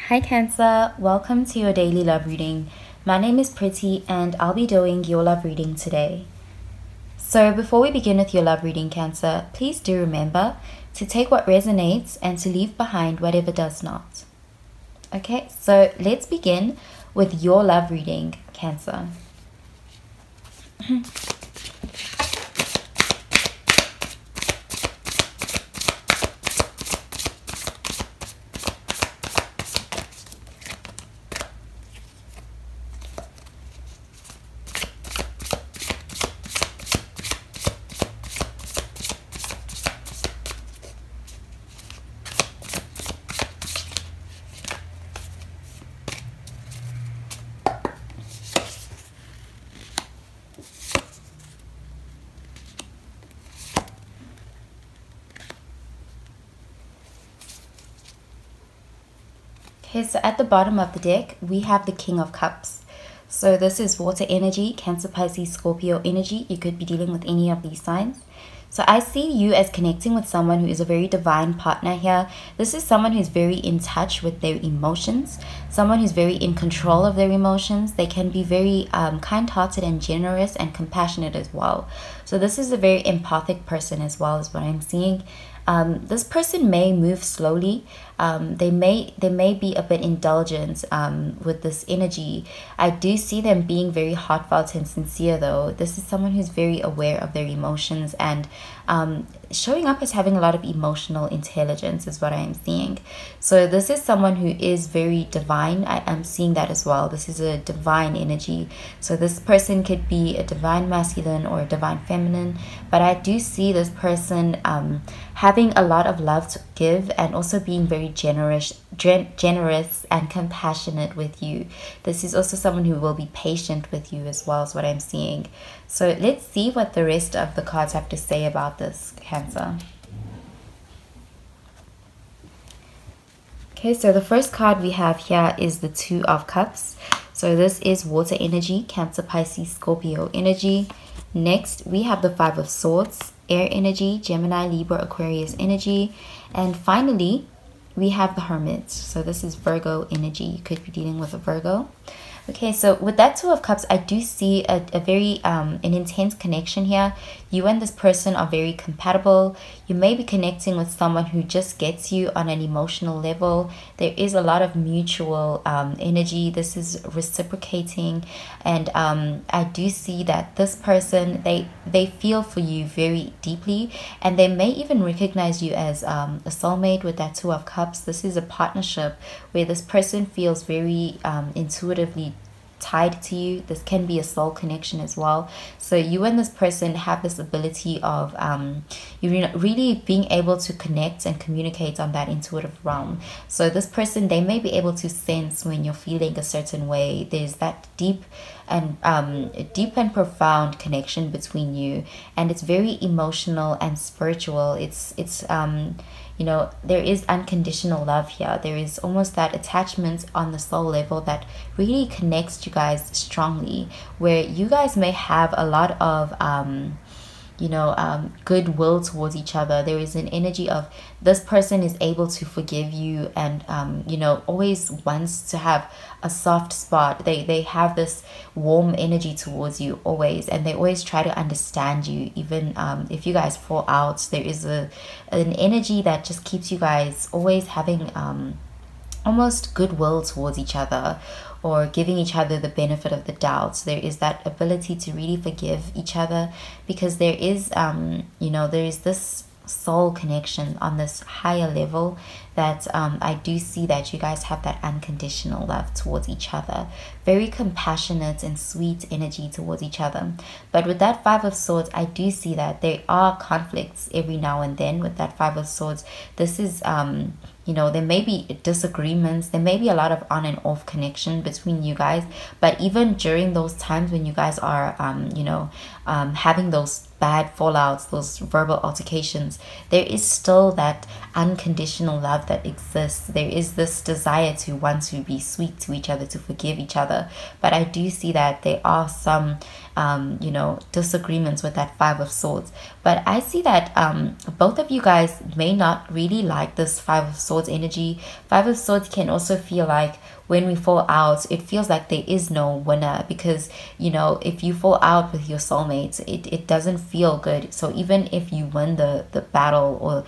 Hi Cancer, welcome to your daily love reading. My name is Pretty and I'll be doing your love reading today. So before we begin with your love reading, Cancer, please do remember to take what resonates and to leave behind whatever does not. Okay, so let's begin with your love reading, Cancer. Okay, so at the bottom of the deck, we have the King of Cups. So this is water energy, Cancer, Pisces, Scorpio energy. You could be dealing with any of these signs. So I see you as connecting with someone who is a very divine partner here. This is someone who's very in touch with their emotions, someone who's very in control of their emotions. They can be very kind-hearted and generous and compassionate as well. So this is a very empathic person as well, is what I'm seeing. This person may move slowly. They may be a bit indulgent with this energy. I do see them being very heartfelt and sincere though. This is someone who's very aware of their emotions and showing up as having a lot of emotional intelligence is what I am seeing. So this is someone who is very divine. I am seeing that as well. This is a divine energy. So this person could be a divine masculine or a divine feminine, but I do see this person having a lot of love to give and also being very generous and compassionate with you. This is also someone who will be patient with you as well, is what I'm seeing. So let's see what the rest of the cards have to say about this, Cancer. Okay, so the first card we have here is the Two of Cups. So this is water energy, Cancer, Pisces, Scorpio energy. Next, we have the Five of Swords, air energy, Gemini, Libra, Aquarius energy. And finally, we have the Hermit. So this is Virgo energy. You could be dealing with a Virgo. Okay, so with that Two of Cups, I do see a very an intense connection here. You and this person are very compatible. You may be connecting with someone who just gets you on an emotional level. There is a lot of mutual energy. This is reciprocating, and I do see that this person, they feel for you very deeply, and they may even recognize you as a soulmate with that Two of Cups. This is a partnership where this person feels very intuitively tied to you. This can be a soul connection as well. So you and this person have this ability of you really being able to connect and communicate on that intuitive realm. So this person, they may be able to sense when you're feeling a certain way. There's that deep and profound connection between you, and it's very emotional and spiritual. It's you know, there is unconditional love here. There is almost that attachment on the soul level that really connects you guys strongly, where you guys may have a lot of goodwill towards each other. There is an energy of this person is able to forgive you and always wants to have a soft spot. They have this warm energy towards you always, and they always try to understand you, even if you guys fall out. There is an energy that just keeps you guys always having almost goodwill towards each other, or giving each other the benefit of the doubt. So there is that ability to really forgive each other, because there is there is this soul connection on this higher level that I do see that you guys have that unconditional love towards each other, very compassionate and sweet energy towards each other. But with that Five of Swords, I do see that there are conflicts every now and then with that Five of Swords. This is there may be disagreements, there may be a lot of on and off connection between you guys, but even during those times when you guys are having those bad fallouts, those verbal altercations, there is still that unconditional love that exists. There is this desire to want to be sweet to each other, to forgive each other. But I do see that there are some disagreements with that Five of Swords. But I see that both of you guys may not really like this Five of Swords energy. Five of Swords can also feel like when we fall out, it feels like there is no winner, because if you fall out with your soulmate, it doesn't feel good. So even if you win the battle, or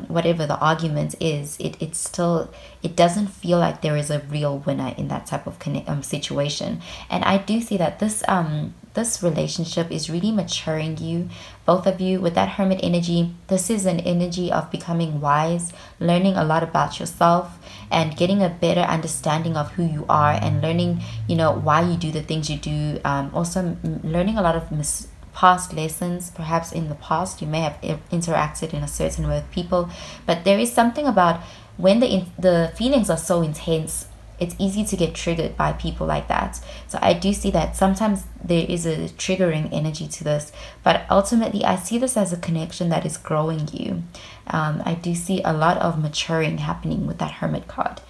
whatever the argument is, it doesn't feel like there is a real winner in that type of situation. And I do see that this relationship is really maturing you, both of you. With that Hermit energy, this is an energy of becoming wise, learning a lot about yourself, and getting a better understanding of who you are, and learning why you do the things you do. Also learning a lot of past lessons. Perhaps in the past you may have interacted in a certain way with people, but there is something about when the feelings are so intense, it's easy to get triggered by people like that. So I do see that sometimes there is a triggering energy to this, but ultimately I see this as a connection that is growing you. I do see a lot of maturing happening with that Hermit card.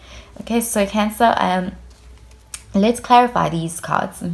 Okay, so Cancer, let's clarify these cards.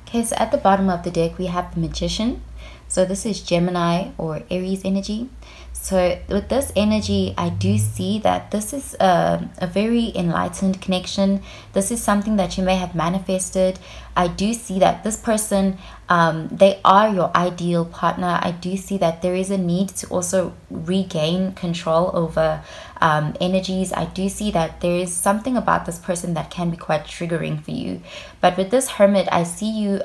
Okay, so at the bottom of the deck, we have the Magician. So this is Gemini or Aries energy. So with this energy, I do see that this is a very enlightened connection. This is something that you may have manifested. I do see that this person, they are your ideal partner. I do see that there is a need to also regain control over energies. I do see that there is something about this person that can be quite triggering for you. But with this Hermit, I see you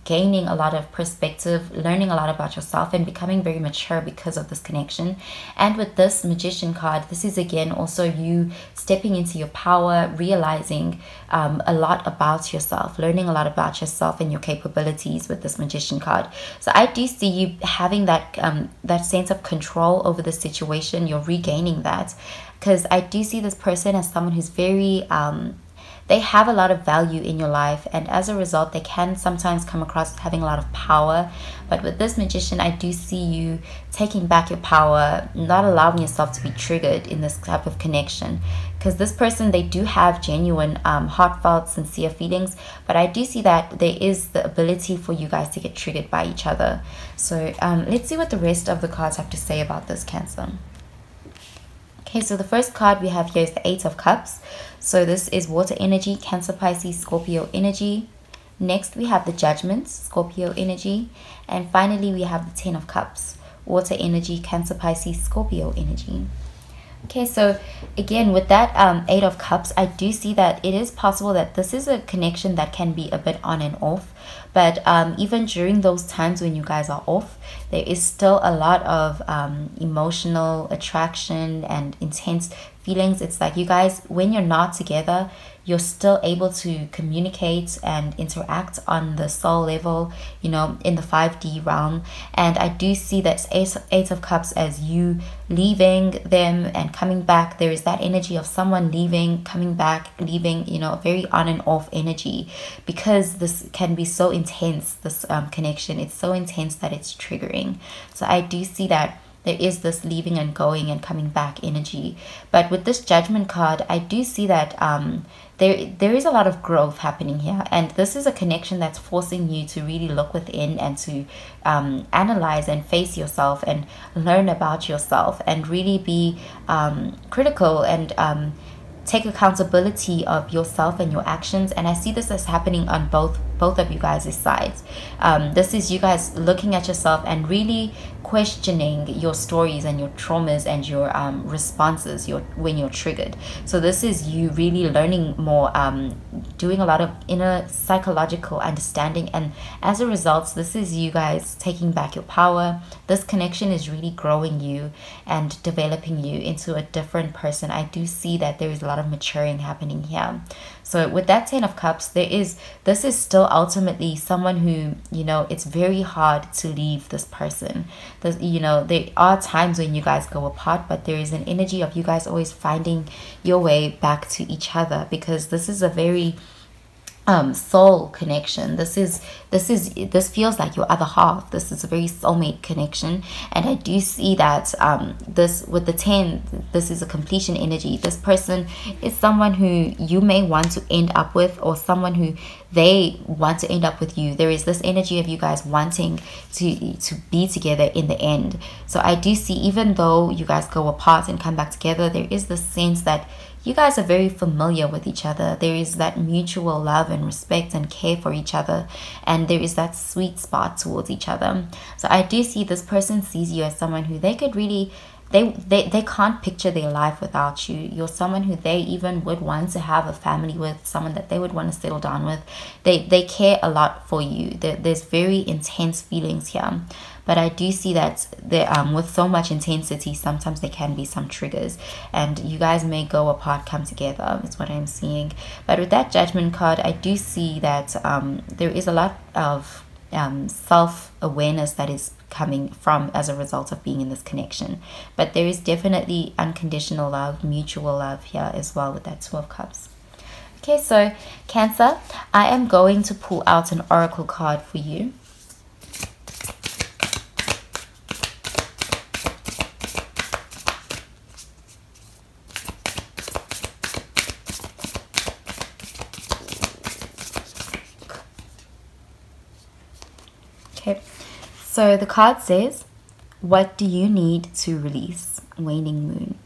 gaining a lot of perspective, learning a lot about yourself, and becoming very mature because of this connection. And with this Magician card, this is again also you stepping into your power, realizing a lot about yourself, learning a lot about yourself and your capabilities with this Magician card. So I do see you having that that sense of control over the situation. You're regaining that, because I do see this person as someone who's very they have a lot of value in your life, and as a result they can sometimes come across as having a lot of power. But with this Magician, I do see you taking back your power, not allowing yourself to be triggered in this type of connection, because this person, they do have genuine heartfelt, sincere feelings, but I do see that there is the ability for you guys to get triggered by each other. So let's see what the rest of the cards have to say about this, Cancer. Okay, so the first card we have here is the Eight of Cups. So this is water energy, Cancer, Pisces, Scorpio energy. Next, we have the Judgment, Scorpio energy. And finally, we have the Ten of Cups, water energy, Cancer, Pisces, Scorpio energy. Okay, so again, with that Eight of Cups, I do see that it is possible that this is a connection that can be a bit on and off. But even during those times when you guys are off, there is still a lot of emotional attraction and intense feelings. It's like you guys, when you're not together, you're still able to communicate and interact on the soul level, you know, in the 5D realm. And I do see that Eight of Cups as you leaving them and coming back. There is that energy of someone leaving, coming back, leaving, you know, very on and off energy, because this can be so intense, this connection. It's so intense that it's triggering. So I do see that there is this leaving and going and coming back energy. But with this Judgment card, I do see that there is a lot of growth happening here, and this is a connection that's forcing you to really look within and to analyze and face yourself and learn about yourself and really be critical and take accountability of yourself and your actions. And I see this as happening on both both of you guys' sides. This is you guys looking at yourself and really questioning your stories and your traumas and your responses when you're triggered. So this is you really learning more, doing a lot of inner psychological understanding, and as a result, this is you guys taking back your power. This connection is really growing you and developing you into a different person. I do see that there is a lot of maturing happening here. So with that 10 of Cups, this is still ultimately someone who, you know, it's very hard to leave this person. You know, there are times when you guys go apart, but there is an energy of you guys always finding your way back to each other, because this is a very soul connection. This feels like your other half. This is a very soulmate connection, and I do see that this with the 10, this is a completion energy. This person is someone who you may want to end up with, or someone who they want to end up with you. There is this energy of you guys wanting to be together in the end. So I do see, even though you guys go apart and come back together, there is this sense that you guys are very familiar with each other. There is that mutual love and respect and care for each other, and there is that sweet spot towards each other. So I do see this person sees you as someone who they could really, they can't picture their life without you. You're someone who they even would want to have a family with, someone that they would want to settle down with. They care a lot for you. There's very intense feelings here. But I do see that with so much intensity, sometimes there can be some triggers, and you guys may go apart, come together, is what I'm seeing. But with that Judgment card, I do see that there is a lot of self-awareness that is coming from as a result of being in this connection. But there is definitely unconditional love, mutual love here as well with that 2 of Cups. Okay, so Cancer, I am going to pull out an oracle card for you. Okay, so the card says, what do you need to release? Waning Moon.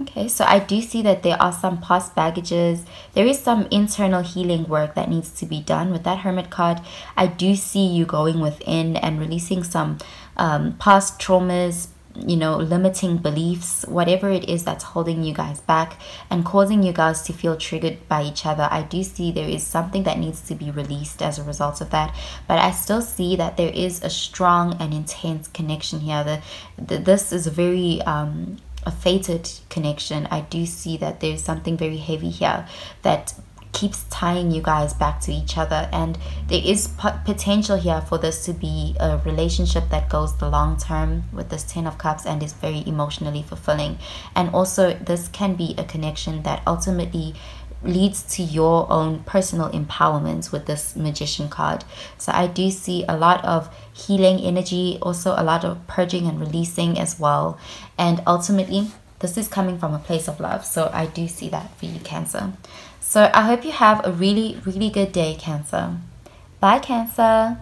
Okay, so I do see that there are some past baggages. There is some internal healing work that needs to be done. With that Hermit card, I do see you going within and releasing some past traumas, you know, limiting beliefs, whatever it is that's holding you guys back and causing you guys to feel triggered by each other. I do see there is something that needs to be released as a result of that, but I still see that there is a strong and intense connection here. This is a very a fated connection. I do see that there's something very heavy here that keeps tying you guys back to each other, and there is potential here for this to be a relationship that goes the long term with this 10 of Cups and is very emotionally fulfilling. And also this can be a connection that ultimately leads to your own personal empowerment with this Magician card. So I do see a lot of healing energy, also a lot of purging and releasing as well, and ultimately this is coming from a place of love. So I do see that for you, Cancer. So I hope you have a really, really good day, Cancer. Bye, Cancer.